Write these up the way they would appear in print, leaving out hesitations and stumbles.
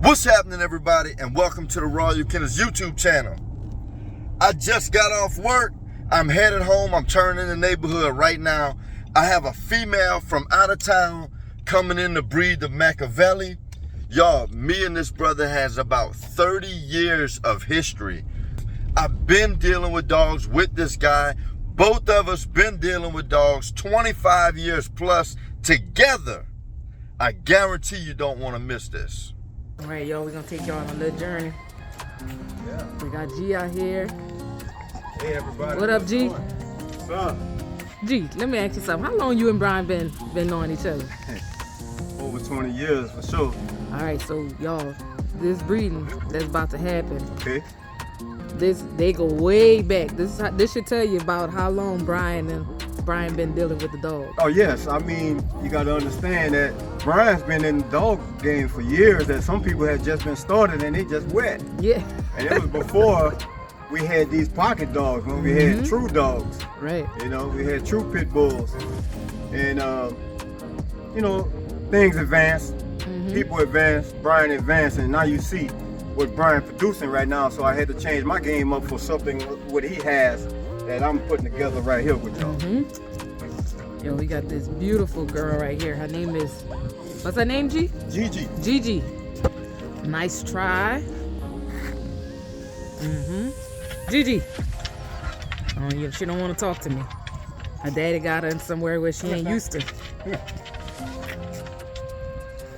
What's happening, everybody, and welcome to the Royal Kennels YouTube channel. I just got off work. I'm headed home. I'm turning the neighborhood right now. I have a female from out of town coming in to breed the Machiavelli. Y'all, me and this brother has about 30 years of history. I've been dealing with dogs with this guy. Both of us been dealing with dogs 25 years plus together. I guarantee you don't want to miss this. All right, y'all, we're gonna take y'all on a little journey. Yeah. We got G out here. Hey everybody. What up, G? What's up? G, let me ask you something. How long you and Brian been knowing each other? Over 20 years for sure. All right, so y'all, this breeding that's about to happen, Okay. they go way back. This should tell you about how long Brian been dealing with the dog. Oh yes, I mean you got to understand that Brian's been in the dog game for years. That some people had just been started and they just wet. Yeah. And it was before we had these pocket dogs. When we had true dogs. Right. You know, we had true pit bulls, and you know, things advanced. People advanced. Brian advanced, and now you see what Brian producing right now. So I had to change my game up for something what he has that I'm putting together right here with y'all. Yo, we got this beautiful girl right here. Her name is, what's her name, G? Gigi. Gigi. Nice try. Gigi. Oh, yeah, she don't want to talk to me. Her daddy got her in somewhere where she ain't used to.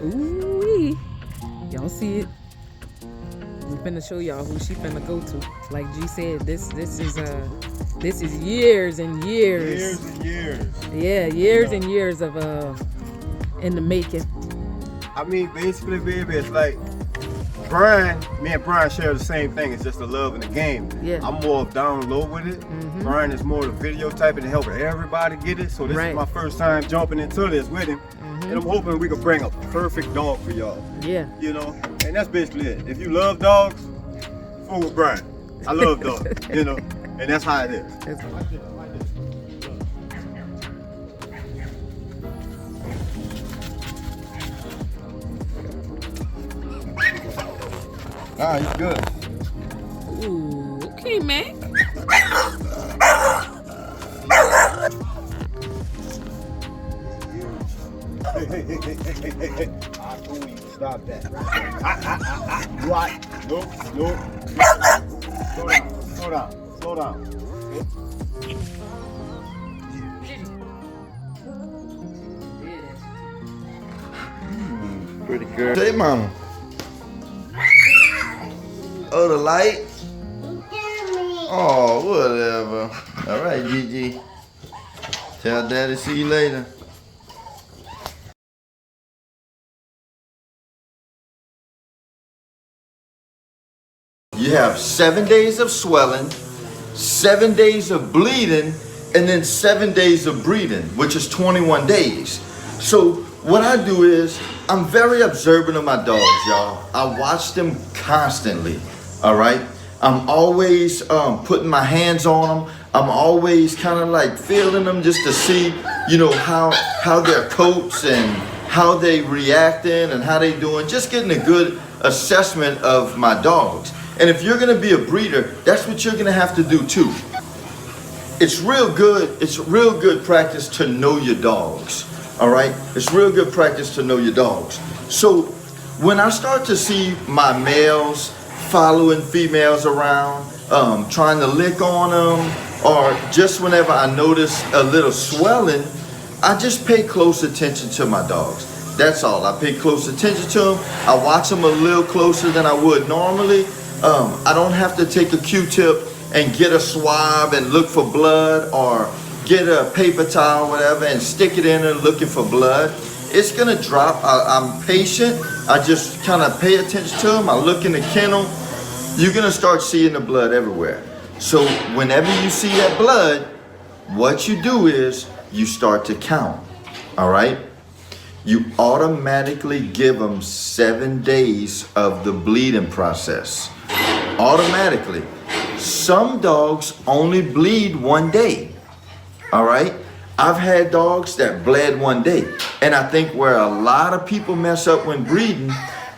Ooh-wee. Y'all see it? We finna show y'all who she finna go to. Like G said, this is years and years. Years and years. Yeah, years and years of in the making. I mean, basically, baby, it's like me and Brian share the same thing. It's just the love in the game. Yeah. I'm more of down low with it. Brian is more the video type and helping everybody get it. So this is my first time jumping into this with him. And I'm hoping we can bring a perfect dog for y'all. Yeah. You know, and that's basically it. If you love dogs, fool with Brian. I love dogs, you know, and that's how it is. Ah, he's good. Ooh, okay, man. I told you to stop that. Right. Nope. Slow down. Pretty good. Hey, mama. Oh, the light? Oh, whatever. All right, Gigi. Tell Daddy see you later. You have 7 days of swelling, 7 days of bleeding, and then 7 days of breeding, which is 21 days. So what I do is, I'm very observant of my dogs, y'all. I watch them constantly, all right? I'm always putting my hands on them. I'm always kind of like feeling them just to see, you know, how their coats and how they reacting and how they doing. Just getting a good assessment of my dogs. And if you're gonna be a breeder, that's what you're gonna have to do too. It's real good practice to know your dogs, all right? It's real good practice to know your dogs. So when I start to see my males following females around, trying to lick on them, or just whenever I notice a little swelling, I just pay close attention to my dogs. That's all. I pay close attention to them. I watch them a little closer than I would normally. I don't have to take a Q-tip and get a swab and look for blood, or get a paper towel or whatever and stick it in there looking for blood. It's gonna drop. I'm patient. I just kind of pay attention to them. I look in the kennel. You're gonna start seeing the blood everywhere. So whenever you see that blood, what you do is you start to count, all right? You automatically give them 7 days of the bleeding process. Automatically. Some dogs only bleed 1 day, all right? I've had dogs that bled 1 day. And I think where a lot of people mess up when breeding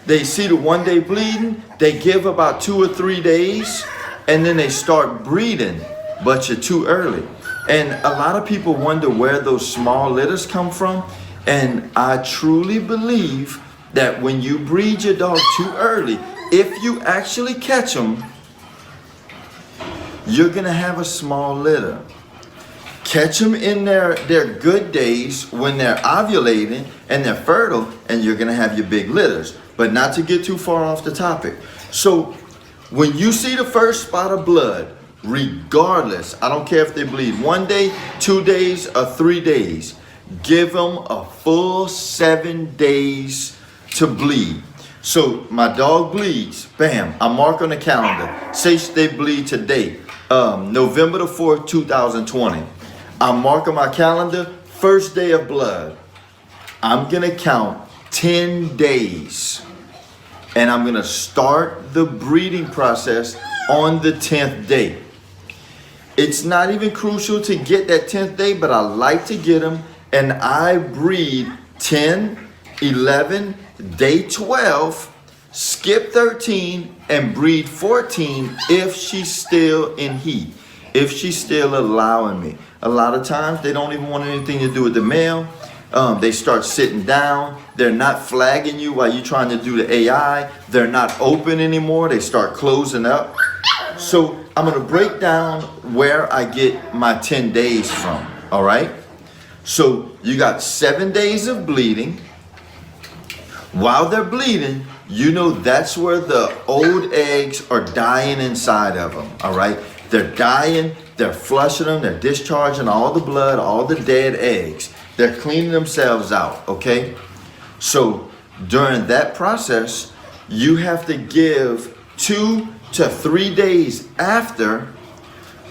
they see the 1 day bleeding, they give about 2 or 3 days, and then they start breeding, but you're too early. And a lot of people wonder where those small litters come from. And I truly believe that when you breed your dog too early, if you actually catch them, you're gonna have a small litter. Catch them in their good days when they're ovulating and they're fertile, and you're gonna have your big litters. But not to get too far off the topic. So when you see the first spot of blood, regardless, I don't care if they bleed 1 day, 2 days, or 3 days, give them a full 7 days to bleed. So my dog bleeds, bam, I mark on the calendar. Say they bleed today, November the 4th, 2020. I mark on my calendar, first day of blood. I'm gonna count 10 days. And I'm gonna start the breeding process on the 10th day. It's not even crucial to get that 10th day, but I like to get them, and I breed 10, 11, day 12, skip 13, and breed 14 if she's still in heat, if she's still allowing me. A lot of times they don't even want anything to do with the male. They start sitting down. They're not flagging you while you're trying to do the AI. They're not open anymore. They start closing up. So I'm gonna break down where I get my 10 days from, all right? So you got 7 days of bleeding. While they're bleeding, you know that's where the old eggs are dying inside of them, all right? They're dying, they're flushing them, they're discharging all the blood, all the dead eggs. They're cleaning themselves out, okay? So during that process, you have to give 2 to 3 days after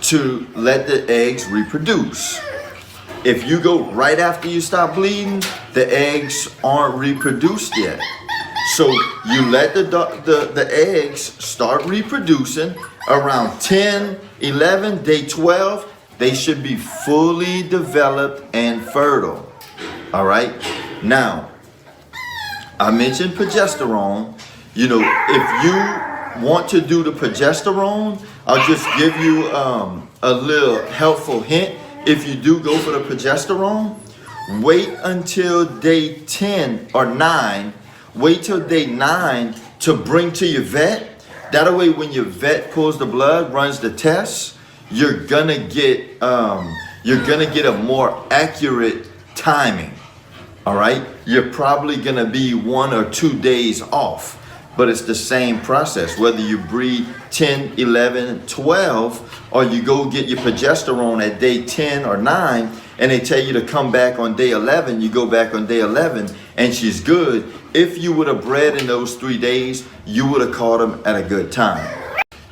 to let the eggs reproduce. If you go right after you stop bleeding, the eggs aren't reproduced yet. So you let the eggs start reproducing around 10, 11, day 12. They should be fully developed and fertile. All right. Now, I mentioned progesterone. You know, if you want to do the progesterone, I'll just give you a little helpful hint. If you do go for the progesterone, wait until day 10 or 9. Wait till day 9 to bring to your vet. That way, when your vet pulls the blood, runs the tests, you're gonna get a more accurate timing. All right, you're probably gonna be 1 or 2 days off, but it's the same process. Whether you breed 10, 11, 12, or you go get your progesterone at day 10 or 9, and they tell you to come back on day 11, you go back on day 11, and she's good. If you would have bred in those 3 days, you would have caught them at a good time.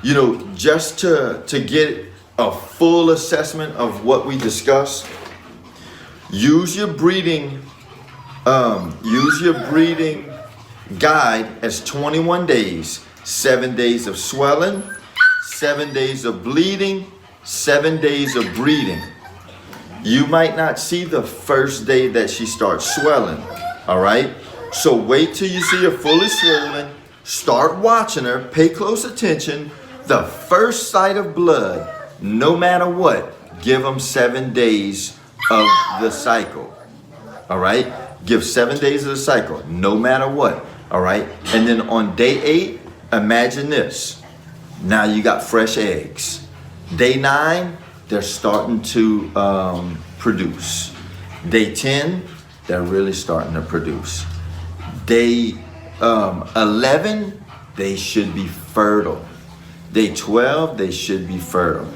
You know, just to get a full assessment of what we discussed, use your breeding guide as 21 days, 7 days of swelling, 7 days of bleeding, 7 days of breeding. You might not see the first day that she starts swelling, all right? So wait till you see her fully swollen, start watching her, pay close attention. The first sight of blood, no matter what, give them 7 days of the cycle, all right? Give 7 days of the cycle, no matter what, all right? And then on day 8, imagine this. Now you got fresh eggs. Day 9, they're starting to produce. Day 10, they're really starting to produce. Day 11, they should be fertile. Day 12, they should be fertile.